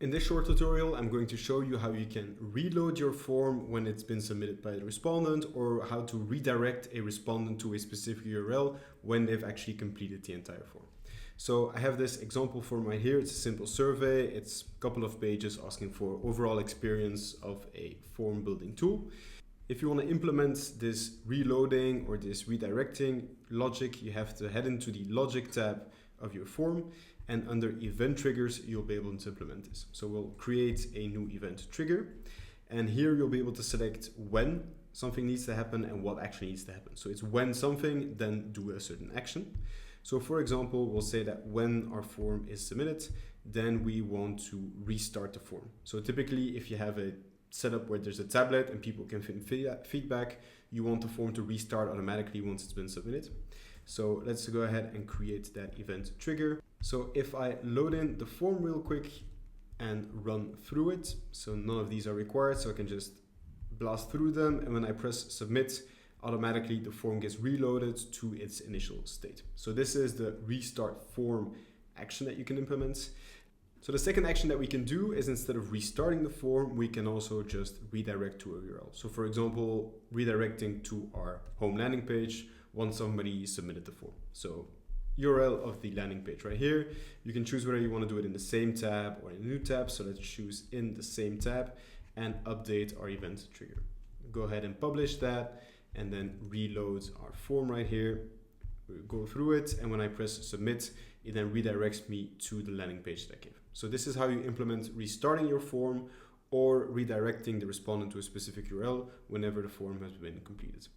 In this short tutorial, I'm going to show you how you can reload your form when it's been submitted by the respondent, or how to redirect a respondent to a specific URL when they've actually completed the entire form. So I have this example form right here. It's a simple survey. It's a couple of pages asking for overall experience of a form building tool. If you want to implement this reloading or this redirecting logic, you have to head into the logic tab of your form, and under event triggers, you'll be able to implement this. So we'll create a new event trigger, and here you'll be able to select when something needs to happen and what actually needs to happen. So it's when something, then do a certain action. So for example, we'll say that when our form is submitted, then we want to restart the form. So typically, if you have a setup where there's a tablet and people can feedback, you want the form to restart automatically once it's been submitted. So let's go ahead and create that event trigger. So if I load in the form real quick and run through it, so none of these are required, so I can just blast through them, and when I press submit, automatically the form gets reloaded to its initial state. So this is the restart form action that you can implement. So the second action that we can do is, instead of restarting the form, we can also just redirect to a URL. So for example, redirecting to our home landing page once somebody submitted the form. So URL of the landing page right here. You can choose whether you want to do it in the same tab or in a new tab. So let's choose in the same tab and update our event trigger. Go ahead and publish that, and then reload our form right here. We'll go through it, and when I press submit, it then redirects me to the landing page that I gave. So this is how you implement restarting your form or redirecting the respondent to a specific URL whenever the form has been completed.